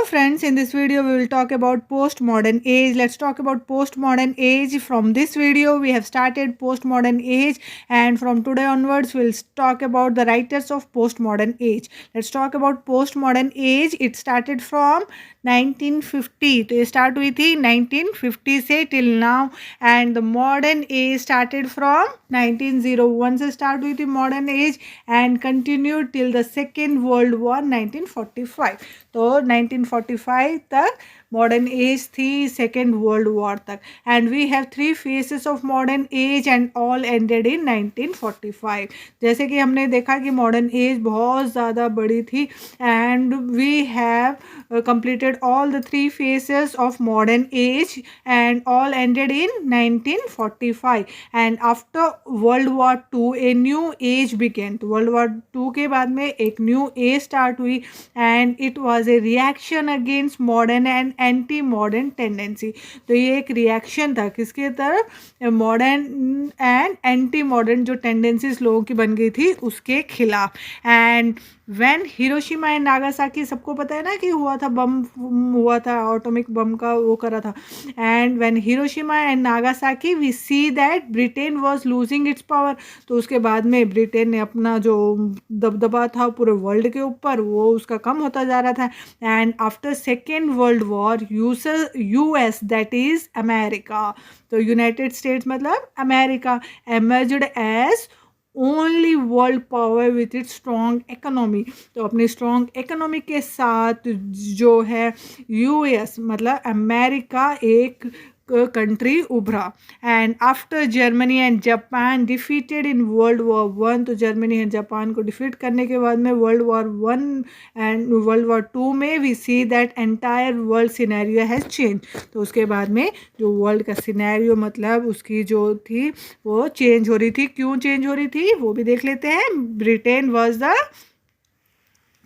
friends, in this video we will talk about postmodern age. Let's talk about postmodern age. From this video we have started postmodern age, and from today onwards we'll talk about the writers of postmodern age. Let's talk about postmodern age. It started from 1950. तो ये start हुई थी 1950 से till now, and the modern age started from 1901 से start हुई थी modern age and continued till the Second World War 1945. तो 1945 तक मॉडर्न एज थी सेकेंड वर्ल्ड वॉर तक, and we have three phases of modern age and all ended in 1945. जैसे कि हमने देखा कि मॉडर्न एज बहुत ज़्यादा बड़ी थी, and we have completed all the three phases of modern age and all ended in 1945. And after World War II a new age began. तो World War II के बाद में एक new age start हुई, and it was a reaction against modern and anti modern tendency. तो ये एक reaction था किसके तरफ? मॉडर्न एंड एंटी मॉडर्न जो टेंडेंसीज लोगों की बन गई थी उसके खिलाफ. And when Hiroshima and Nagasaki, सबको पता है ना कि हुआ था, बम हुआ था, एटॉमिक बम का वो करा था. And when Hiroshima and Nagasaki we see that Britain was losing its power. तो उसके बाद में ब्रिटेन ने अपना जो दबदबा था पूरे वर्ल्ड के ऊपर वो उसका कम होता जा रहा था. And after second world war US, that is America, तो यूनाइटेड स्टेट्स मतलब America, emerged as only world power with its strong economy. तो अपनी स्ट्रॉन्ग इकोनॉमी के साथ जो है यूएस मतलब अमेरिका एक कंट्री उभरा. And after Germany and Japan defeated in world war one, तो जर्मनी एंड जापान को डिफीट करने के बाद में world war one and world war two में we see that entire world scenario has change. तो उसके बाद में जो वर्ल्ड का सिनेरियो मतलब उसकी जो थी वो चेंज हो रही थी. क्यों चेंज हो रही थी वो भी देख लेते हैं. Britain was the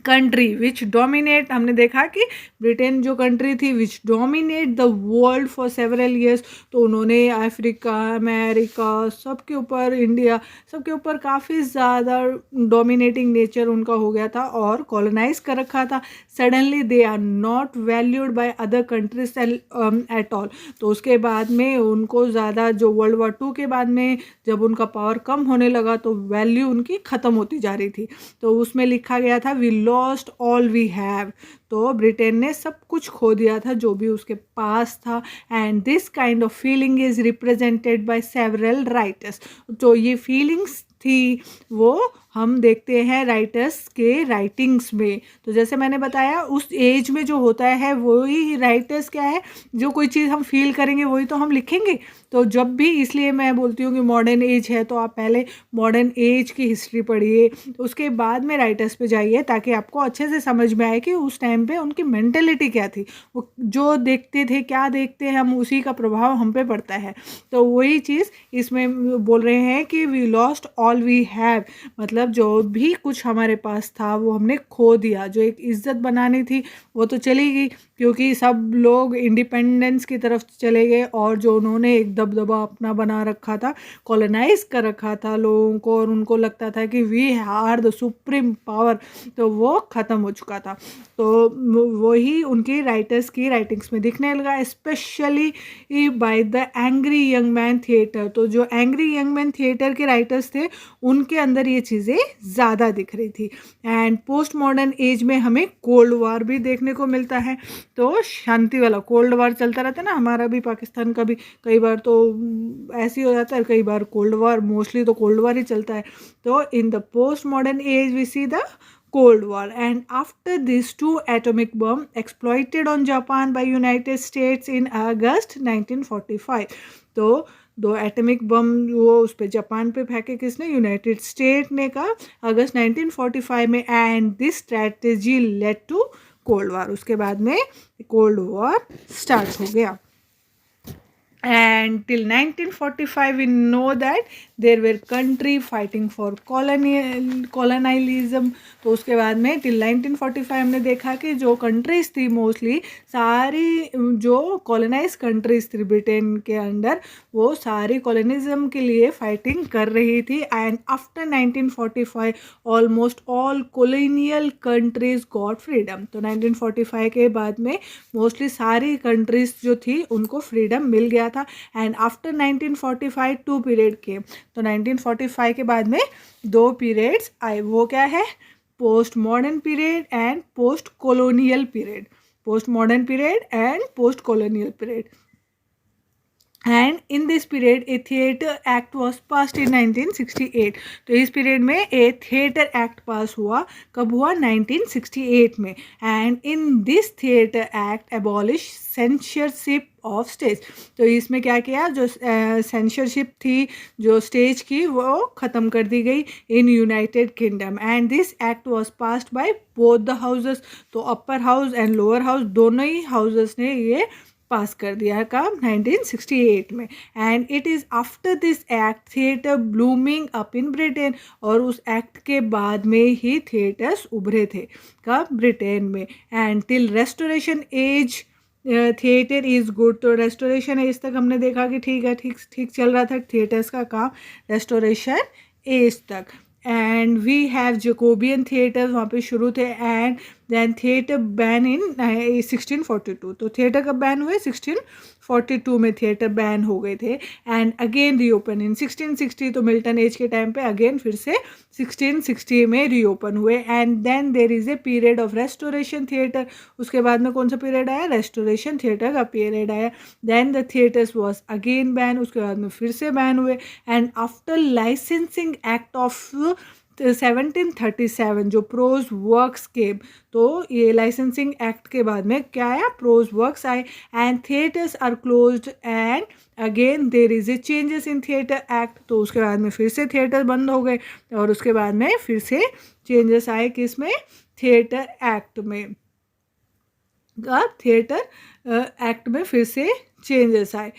country which dominate, हमने देखा कि ब्रिटेन जो कंट्री थी which dominate the world for several years. तो उन्होंने अफ्रीका, अमेरिका, सबके ऊपर, इंडिया, सबके ऊपर काफ़ी ज़्यादा डोमिनेटिंग नेचर उनका हो गया था और कॉलोनाइज कर रखा था. Suddenly they are not valued by other countries at all. तो उसके बाद में उनको ज़्यादा जो वर्ल्ड वॉर टू के बाद में जब उनका पावर कम होने लगा तो वैल्यू उनकी ख़त्म होती जा रही थी. तो उसमें लिखा गया था we lost all we have. तो ब्रिटेन ने सब कुछ खो दिया था जो भी उसके पास था. And this kind of feeling is represented by several writers. तो ये फीलिंग्स थी वो हम देखते हैं राइटर्स के राइटिंग्स में. तो जैसे मैंने बताया उस एज में जो होता है वही राइटर्स क्या है, जो कोई चीज़ हम फील करेंगे वही तो हम लिखेंगे. तो जब भी, इसलिए मैं बोलती हूँ कि मॉडर्न एज है तो आप पहले मॉडर्न एज की हिस्ट्री पढ़िए, उसके बाद में राइटर्स पे जाइए ताकि आपको अच्छे से समझ में आए कि उस टाइम पे उनकी मेंटेलिटी क्या थी, वो जो देखते थे, क्या देखते हैं हम, उसी का प्रभाव हम पे पड़ता है. तो वही चीज़ इसमें बोल रहे हैं कि we lost all we have, मतलब जो भी कुछ हमारे पास था वो हमने खो दिया. जो एक इज्जत बनानी थी वो तो चली गई क्योंकि सब लोग इंडिपेंडेंस की तरफ चले गए, और जो उन्होंने एक दबदबा अपना बना रखा था, कॉलोनाइज कर रखा था लोगों को, और उनको लगता था कि we are the supreme power, तो वो ख़त्म हो चुका था. तो वही उनकी राइटर्स की राइटिंग्स में दिखने लगा, specially by the angry young man theatre. तो जो एंग्री यंग मैन थिएटर के राइटर्स थे उनके अंदर ये चीज़ें ज़्यादा दिख रही थी. एंड पोस्ट मॉडर्न एज में हमें कोल्ड वार भी देखने को मिलता है. तो शांति वाला कोल्ड वार चलता रहता है ना, हमारा भी, पाकिस्तान का भी कई बार तो ऐसे ही हो जाता है, कई बार कोल्ड वार, मोस्टली तो कोल्ड वार ही चलता है. तो in the post modern age we see the Cold War. And after these two atomic bomb exploited on Japan by United States in August 1945. तो दो एटॉमिक बम वो उस पर जापान पे फेंके किसने? यूनाइटेड स्टेट ने का अगस्त 1945 में. And this strategy led to cold war. उसके बाद में कोल्ड वॉर स्टार्ट हो गया. and till 1945 we know that there were country fighting for colonialism. तो उसके बाद में till 1945 हमने देखा कि जो कंट्रीज थी मोस्टली सारी जो कॉलोनाइज कंट्रीज थी ब्रिटेन के अंडर वो सारी कॉलोनिज्म के लिए फाइटिंग कर रही थी. And after 1945 almost all colonial countries got freedom. तो 1945 के बाद में मोस्टली सारी कंट्रीज जो थी उनको फ्रीडम मिल गया था. एंड आफ्टर 1945 टू पीरियड के. तो 1945 के बाद में दो पीरियड्स आए. वो क्या है? Post modern period and post colonial period. Post modern period and post colonial period. And in this period A theatre act was passed in 1968. तो इस पीरियड में ए थिएटर एक्ट पास हुआ. कब हुआ? 1968 में. And in this theatre act abolish censorship of stage. तो इसमें क्या किया? जो सेंसरशिप थी जो स्टेज की वो ख़त्म कर दी गई in United Kingdom. And this act was passed by both the houses. तो upper house and lower house दोनों ही हाउसेस ने ये पास कर दिया कब? 1968 में. And it is after this act theatre blooming up in Britain. और उस एक्ट के बाद में ही थिएटर्स उभरे थे. कब? ब्रिटेन में. And till restoration age theatre is good. तो रेस्टोरेशन एज तक हमने देखा कि ठीक है, ठीक ठीक चल रहा था थिएटर्स का काम रेस्टोरेशन एज तक. And we have Jacobean theatres वहाँ पे शुरू थे. And then theatre ban in 1642. तो थिएटर कब बैन हुए? 1642 में थिएटर बैन हो गए थे. And again reopen in 1660. तो मिल्टन एज के टाइम पे अगेन फिर से 1660 में रीओपन हुए. And then there is a period of restoration theatre. उसके बाद में कौन सा पीरियड आया? रेस्टोरेशन थिएटर का पीरियड आया. Then the theatres was again ban. उसके बाद में फिर से बैन हुए. And after licensing act of 1737 जो प्रोज वर्क्स के. तो ये लाइसेंसिंग एक्ट के बाद में क्या आया? प्रोज वर्क्स आए. And theatres are closed. And again there is a changes in theatre act. तो उसके बाद में फिर से थिएटर बंद हो गए. और उसके बाद में फिर से चेंजेस आए किसमें? थिएटर एक्ट में. थिएटर एक्ट में फिर से चेंजेस आए.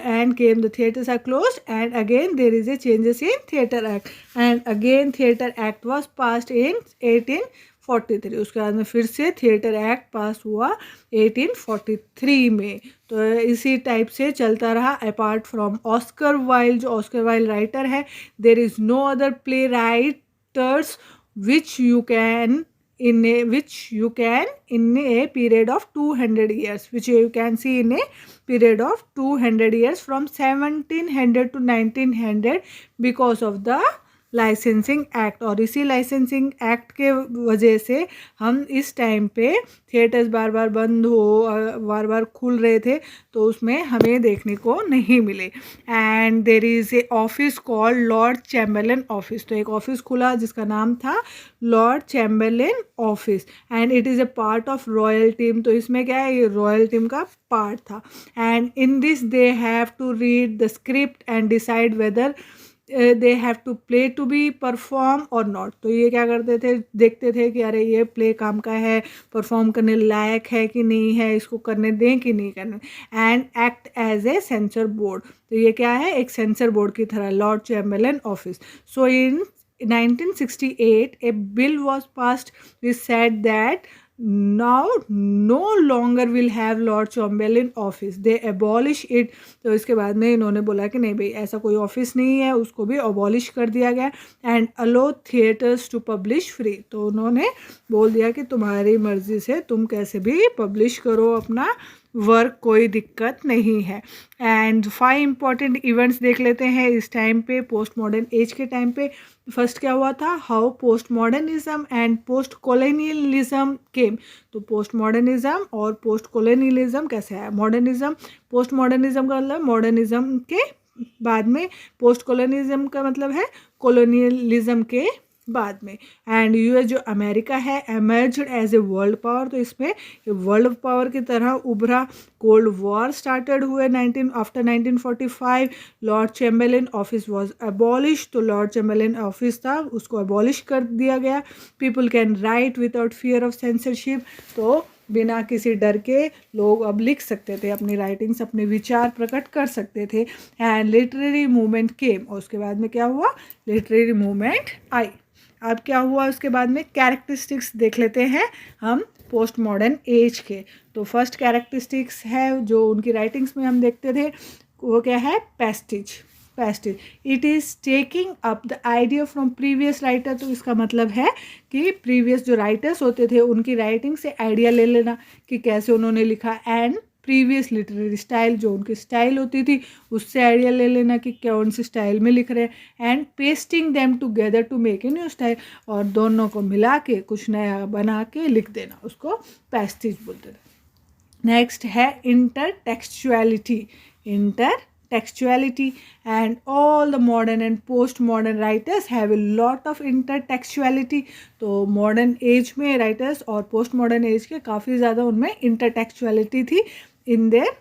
And came the theatres are closed. And again there is a changes in theatre act. And again theatre act was passed in 1843. उसके बाद में फिर से थिएटर एक्ट पास हुआ 1843 में. तो इसी टाइप से चलता रहा. अपार्ट फ्रॉम ऑस्कर वाइल्ड, जो ऑस्कर वाइल्ड राइटर है, there is no other play writers which you can in a period of 200 years, which you can see in a period of 200 years from 1700 to 1900 because of the licensing act. और इसी licensing act के वजह से हम इस time पे theatres बार बार बंद हो बार बार खुल रहे थे तो उसमें हमें देखने को नहीं मिले. And there is a office called Lord Chamberlain office. तो एक ऑफिस खुला जिसका नाम था Lord Chamberlain office. And it is a part of royal team. तो इसमें क्या है? ये रॉयल टीम का पार्ट था. And in this they have to read the script and decide whether they have to play to be perform और not. तो ये क्या करते थे? देखते थे कि अरे ये प्ले काम का है, परफॉर्म करने लायक है कि नहीं है, इसको करने दें कि नहीं करने. And act as a censor board. तो ये क्या है? एक सेंसर बोर्ड की तरह Lord Chamberlain office. So in 1968 a bill was passed which said that now no longer will have Lord Chamberlain office. They abolish it. तो इसके बाद में इन्होंने बोला कि नहीं भाई ऐसा कोई ऑफिस नहीं है, उसको भी अबॉलिश कर दिया गया. And allow theatres to publish free. तो उन्होंने बोल दिया कि तुम्हारी मर्जी से तुम कैसे भी पब्लिश करो अपना वर्क, कोई दिक्कत नहीं है. एंड 5 इम्पॉर्टेंट इवेंट्स देख लेते हैं इस टाइम पे पोस्ट मॉडर्न एज के टाइम पे. फर्स्ट क्या हुआ था? How post modernism and post colonialism came. तो पोस्ट मॉडर्निज्म और पोस्ट कॉलोनियलिज्म कैसे आया? मॉडर्निज्म, पोस्ट मॉडर्निज्म का मतलब मॉडर्निज्म के बाद में, पोस्ट कॉलोनियलिज्म का मतलब है कॉलोनियलिज्म के बाद में. एंड यूएस जो अमेरिका है emerged as a world power. तो इसमें वर्ल्ड पावर की तरह उभरा. कोल्ड वॉर स्टार्टेड हुए after 1945. Lord Chamberlain office was abolish. तो लॉर्ड चैम्बरलेन ऑफिस था उसको अबॉलिश कर दिया गया. People can write without fear of censorship. तो बिना किसी डर के लोग अब लिख सकते थे अपनी राइटिंग्स, अपने विचार प्रकट कर सकते थे। एंड लिटरेरी मूवमेंट केम, और उसके बाद में क्या हुआ, लिटरेरी मूवमेंट आई। अब क्या हुआ उसके बाद में, कैरेक्टरिस्टिक्स देख लेते हैं हम पोस्ट मॉडर्न एज के। तो फर्स्ट कैरेक्टरिस्टिक्स है जो उनकी राइटिंग्स में हम देखते थे, वो क्या है, pastiche. Pastiche, it is taking up the idea from previous writer. तो इसका मतलब है कि प्रीवियस जो राइटर्स होते थे उनकी राइटिंग से आइडिया ले लेना कि कैसे उन्होंने लिखा, एंड प्रीवियस लिटरेरी स्टाइल, जो उनकी स्टाइल होती थी उससे आइडिया ले लेना कि कौन सी स्टाइल में लिख रहे हैं, and pasting them together to make a new style, और दोनों को मिला के कुछ नया बना के लिख देना, उसको पैस्टिज बोलते थे। नेक्स्ट है intertextuality. Intertextuality, and all the modern and post-modern writers have a lot of intertextuality। तो modern age में writers और post-modern age के काफ़ी ज़्यादा उनमें intertextuality थी in their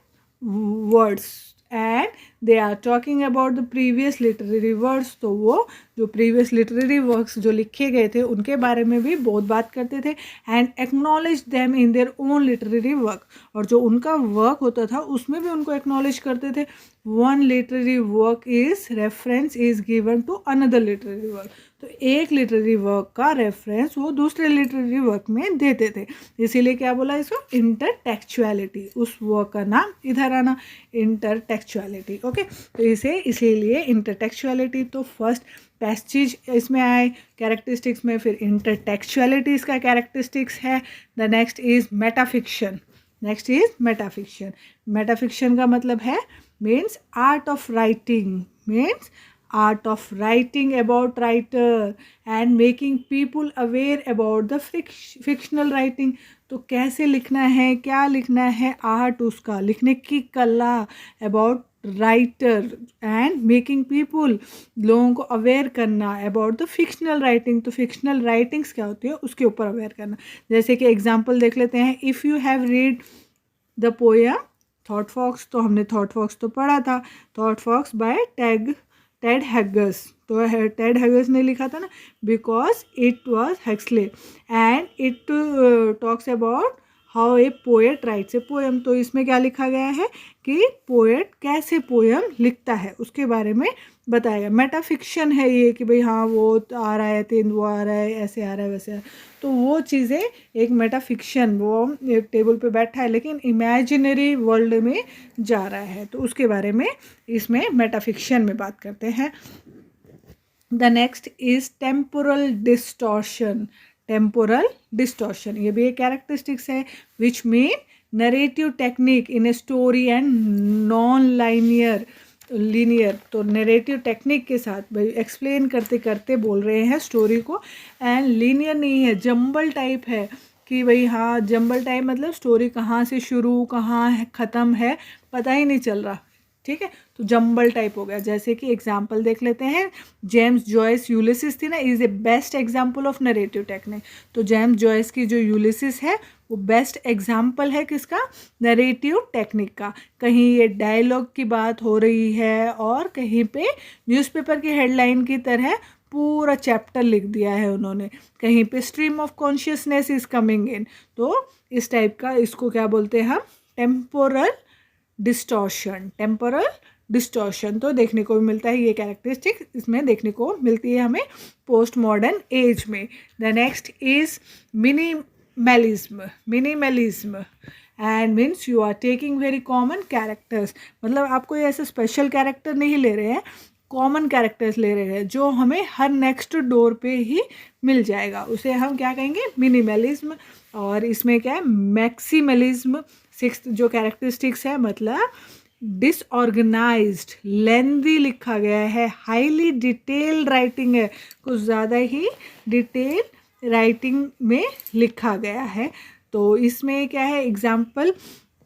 words, and they are talking about the previous literary works। तो वो जो previous literary works जो लिखे गए थे उनके बारे में भी बहुत बात करते थे, and acknowledge them in their own literary work। और जो उनका वर्क होता था उसमें भी उनको एक्नॉलेज करते थे। One literary work is reference is given to another literary work. तो एक लिटरेरी वर्क का रेफरेंस वो दूसरे लिटरेरी वर्क में देते थे, इसीलिए क्या बोला इसको, इंटरटेक्चुअलिटी। उस वर्क का नाम इधर आना, इंटरटेक्चुअलिटी। ओके, तो इसे इसीलिए इंटरटेक्चुअलिटी। तो फर्स्ट पैसेज इसमें आए कैरेक्टरिस्टिक्स में, फिर इंटरटेक्चुअलिटी इसका कैरेक्टरिस्टिक्स है। The next is metafiction. Next is metafiction. Metafiction का मतलब है means art of writing, means art of writing about writer and making people aware about the fictional writing. तो कैसे लिखना है, क्या लिखना है, आर्ट उसका लिखने की कला, about writer and making people, लोगों को अवेयर करना अबाउट द फिक्शनल राइटिंग। तो फिक्शनल राइटिंग्स क्या होती है उसके ऊपर अवेयर करना। जैसे कि एग्जांपल देख लेते हैं, if you have read the poem thought fox. तो हमने थॉट फॉक्स तो पढ़ा था, थॉट फॉक्स बाय टेड हैगर्स। तो टेड हैगर्स ने लिखा था ना, because it was Huxley, and it talks about how a poet writes a poem. तो इसमें क्या लिखा गया है कि पोएट कैसे पोएम लिखता है उसके बारे में बताएगा। मेटाफिक्शन है ये कि भाई हाँ वो आ रहा है, तेंदुआ वो आ रहा है, ऐसे आ रहा है, वैसे आ रहा है। तो वो चीज़ें एक मेटाफिक्शन, वो एक टेबल पे बैठा है लेकिन इमेजिनरी वर्ल्ड में जा रहा है, तो उसके बारे में इसमें मेटाफिक्शन में बात करते हैं। The next is temporal distortion. Temporal distortion ये भी एक कैरेक्टरिस्टिक्स है, which mean narrative technique in a story and non linear. तो नरेटिव टेक्निक के साथ भाई एक्सप्लेन करते करते बोल रहे हैं स्टोरी को, एंड लीनियर नहीं है, जंबल टाइप है कि भाई हाँ जंबल टाइप मतलब स्टोरी कहाँ से शुरू कहाँ ख़त्म है पता ही नहीं चल रहा, ठीक है, तो जंबल टाइप हो गया। जैसे कि एग्जाम्पल देख लेते हैं, जेम्स जॉयस यूलिसिस थी ना, is a best example of narrative technique. तो जेम्स जॉयस की जो यूलिसिस है वो बेस्ट एग्जाम्पल है किसका, नरेटिव टेक्निक का। कहीं ये डायलॉग की बात हो रही है और कहीं पे न्यूज़पेपर की हेडलाइन की तरह पूरा चैप्टर लिख दिया है उन्होंने, कहीं पे stream of consciousness is coming in. तो इस टाइप का, इसको क्या बोलते हैं हम, टेम्पोरल डिस्टॉर्शन। टेम्पोरल डिस्टॉर्शन तो देखने को भी मिलता है, ये कैरेक्टरिस्टिक इसमें देखने को मिलती है हमें पोस्ट मॉडर्न एज में। The next is minimalism. Minimalism and means you are taking very common characters, मतलब आप कोई ऐसे स्पेशल कैरेक्टर नहीं ले रहे हैं, कॉमन कैरेक्टर्स ले रहे हैं जो हमें हर नेक्स्ट डोर पे ही मिल जाएगा, उसे हम क्या कहेंगे, मिनिमलिज्म। और इसमें क्या है, मैक्सिमलिज्म। सिक्स्थ जो कैरेक्टरिस्टिक्स है, मतलब डिसऑर्गेनाइज्ड, लेंदी लिखा गया है, हाईली डिटेल्ड राइटिंग है, कुछ ज़्यादा ही डिटेल राइटिंग में लिखा गया है। तो इसमें क्या है, एग्जाम्पल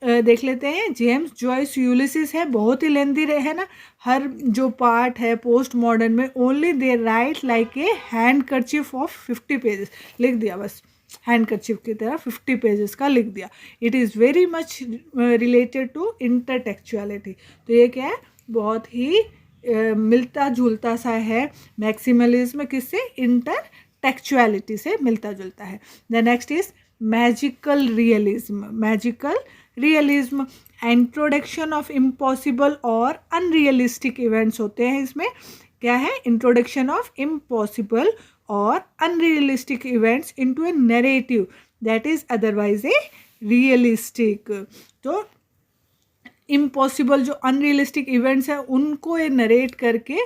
देख लेते हैं। जेम्स जॉयस यूलिसिस है, बहुत ही लेंदी है ना, हर जो पार्ट है पोस्ट मॉडर्न में only they write like a handkerchief of 50 pages, लिख दिया बस हैंड कर्चीफ की तरह 50 पेजेस का लिख दिया। It is very much related to intertextuality. तो ये क्या है, बहुत ही मिलता जुलता सा है, मैक्सिमलिज्म किससे, इंटरटेक्चुअलिटी से मिलता जुलता है। The next is magical realism, introduction of impossible और अनरियलिस्टिक इवेंट्स होते हैं इसमें। क्या है? इंट्रोडक्शन ऑफ इम्पॉसिबल और unrealistic events into A narrative that is otherwise A realistic. तो इम्पॉसिबल जो अनरियलिस्टिक इवेंट्स हैं उनको ये नरेट करके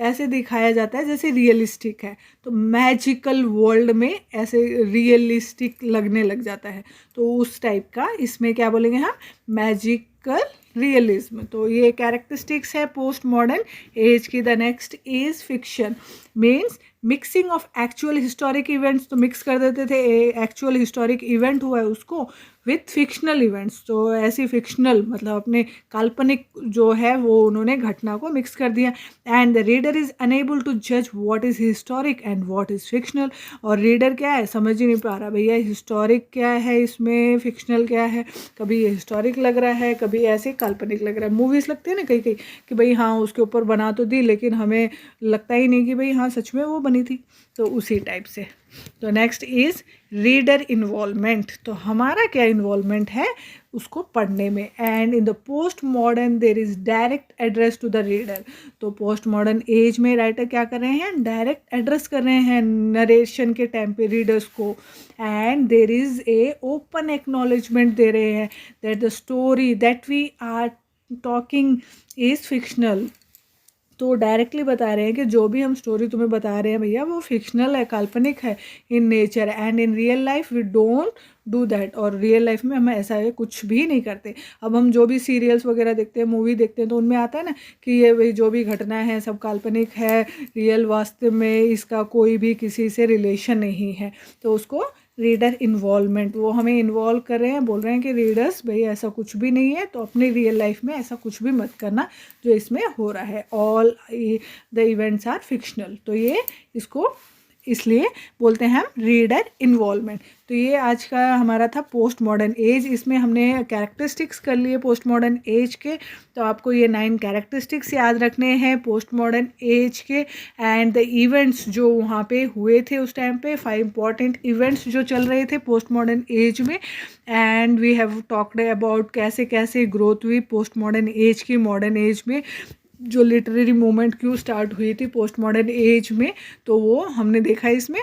ऐसे दिखाया जाता है जैसे रियलिस्टिक है। तो मैजिकल वर्ल्ड में ऐसे रियलिस्टिक लगने लग जाता है, तो उस टाइप का इसमें क्या बोलेंगे हम? Magical realism. तो ये कैरेक्टरिस्टिक्स है पोस्ट मॉडर्न एज की। The next is fiction, means mixing of actual historic events. तो मिक्स कर देते थे, एक्चुअल हिस्टोरिक इवेंट हुआ है उसको विथ फिक्शनल इवेंट्स। तो ऐसी फिक्शनल मतलब अपने काल्पनिक जो है वो उन्होंने घटना को मिक्स कर दिया। And the reader is unable to जज what is historic and what is fictional. और रीडर क्या है, समझ ही नहीं पा रहा भैया हिस्टोरिक क्या है इसमें, फिक्शनल क्या है। कभी ये हिस्टोरिक लग रहा है, कभी ऐसे काल्पनिक लग रहा है। मूवीज़ लगती है ना कहीं कहीं कि भाई हाँ उसके ऊपर बना तो दी, लेकिन हमें लगता ही नहीं कि भाई हाँ सच में वो बनी थी। तो उसी टाइप से। तो नेक्स्ट इज रीडर इन्वॉल्वमेंट। तो हमारा क्या इन्वॉल्वमेंट है उसको पढ़ने में। And in the post modern there is direct address to the reader. तो पोस्ट मॉडर्न एज में राइटर क्या कर रहे हैं? डायरेक्ट एड्रेस कर रहे हैं नरेशन के टाइम पे रीडर्स को। And there is a open acknowledgement दे रहे हैं that the story that we are talking is fictional. तो डायरेक्टली बता रहे हैं कि जो भी हम स्टोरी तुम्हें बता रहे हैं भैया वो फिक्शनल है, काल्पनिक है in nature, and in real life we don't do that. और रियल लाइफ में हम ऐसा है कुछ भी नहीं करते। अब हम जो भी सीरियल्स वगैरह देखते हैं, मूवी देखते हैं, तो उनमें आता है ना कि ये भाई जो भी घटना है सब काल्पनिक है, रियल वास्तव में इसका कोई भी किसी से रिलेशन नहीं है। तो उसको रीडर इन्वॉल्वमेंट, वो हमें इन्वॉल्व कर रहे हैं, बोल रहे हैं कि रीडर्स भाई ऐसा कुछ भी नहीं है, तो अपनी रियल लाइफ में ऐसा कुछ भी मत करना जो इसमें हो रहा है। All the events are fictional. तो ये इसको इसलिए बोलते हैं हम रीडर इन्वॉल्वमेंट। तो ये आज का हमारा था पोस्ट मॉडर्न एज। इसमें हमने कैरेक्टरिस्टिक्स कर लिए पोस्ट मॉडर्न एज के। तो आपको ये 9 कैरेक्टरिस्टिक्स याद रखने हैं पोस्ट मॉडर्न एज के। एंड द इवेंट्स जो वहाँ पे हुए थे उस टाइम पे, 5 इंपॉर्टेंट इवेंट्स जो चल रहे थे पोस्ट मॉडर्न एज में। And we have talked about कैसे कैसे ग्रोथ हुई पोस्ट मॉडर्न एज की, मॉडर्न एज में जो लिटरेरी मूवमेंट क्यों स्टार्ट हुई थी पोस्ट मॉडर्न एज में, तो वो हमने देखा इसमें।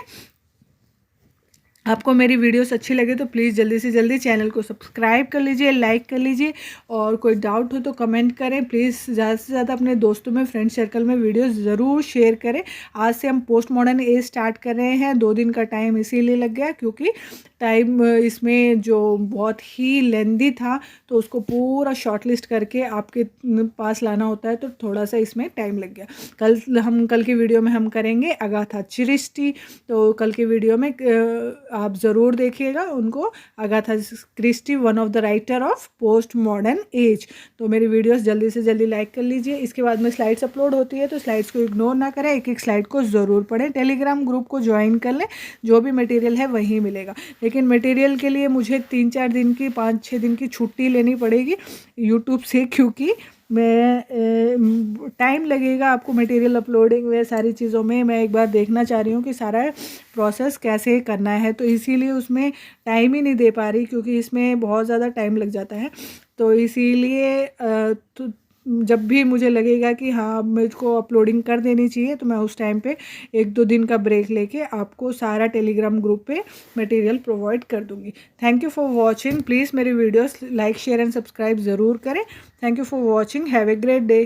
आपको मेरी वीडियोस अच्छी लगे तो प्लीज़ जल्दी से जल्दी चैनल को सब्सक्राइब कर लीजिए, लाइक कर लीजिए, और कोई डाउट हो तो कमेंट करें। प्लीज़ ज़्यादा से ज़्यादा अपने दोस्तों में, फ्रेंड सर्कल में वीडियोस ज़रूर शेयर करें। आज से हम पोस्ट मॉडर्न एज स्टार्ट कर रहे हैं। 2 दिन का टाइम इसीलिए लग गया क्योंकि टाइम इसमें जो बहुत ही लेंदी था, तो उसको पूरा शॉर्ट लिस्ट करके आपके पास लाना होता है, तो थोड़ा सा इसमें टाइम लग गया। कल की वीडियो में हम करेंगे अगाथा क्रिस्टी। तो कल की वीडियो में आप ज़रूर देखिएगा उनको। Agatha Christie one of the writer of post modern age. तो मेरी वीडियोस जल्दी से जल्दी लाइक कर लीजिए। इसके बाद में स्लाइड्स अपलोड होती है, तो स्लाइड्स को इग्नोर ना करें, एक एक स्लाइड को ज़रूर पढ़ें। टेलीग्राम ग्रुप को ज्वाइन कर लें, जो भी मटेरियल है वहीं मिलेगा। लेकिन मटेरियल के लिए मुझे 3-4 दिन की, 5-6 दिन की छुट्टी लेनी पड़ेगी यूट्यूब से, क्योंकि मैं टाइम लगेगा आपको मटेरियल अपलोडिंग व सारी चीज़ों में। मैं एक बार देखना चाह रही हूँ कि सारा प्रोसेस कैसे करना है, तो इसीलिए उसमें टाइम ही नहीं दे पा रही, क्योंकि इसमें बहुत ज़्यादा टाइम लग जाता है। तो इसीलिए तो जब भी मुझे लगेगा कि हाँ मुझको अपलोडिंग कर देनी चाहिए, तो मैं उस टाइम पे 1-2 दिन का ब्रेक लेके आपको सारा टेलीग्राम ग्रुप पे मटेरियल प्रोवाइड कर दूँगी। Thank you for watching. Please मेरी videos like, share and subscribe ज़रूर करें। Thank you for watching. Have a great day.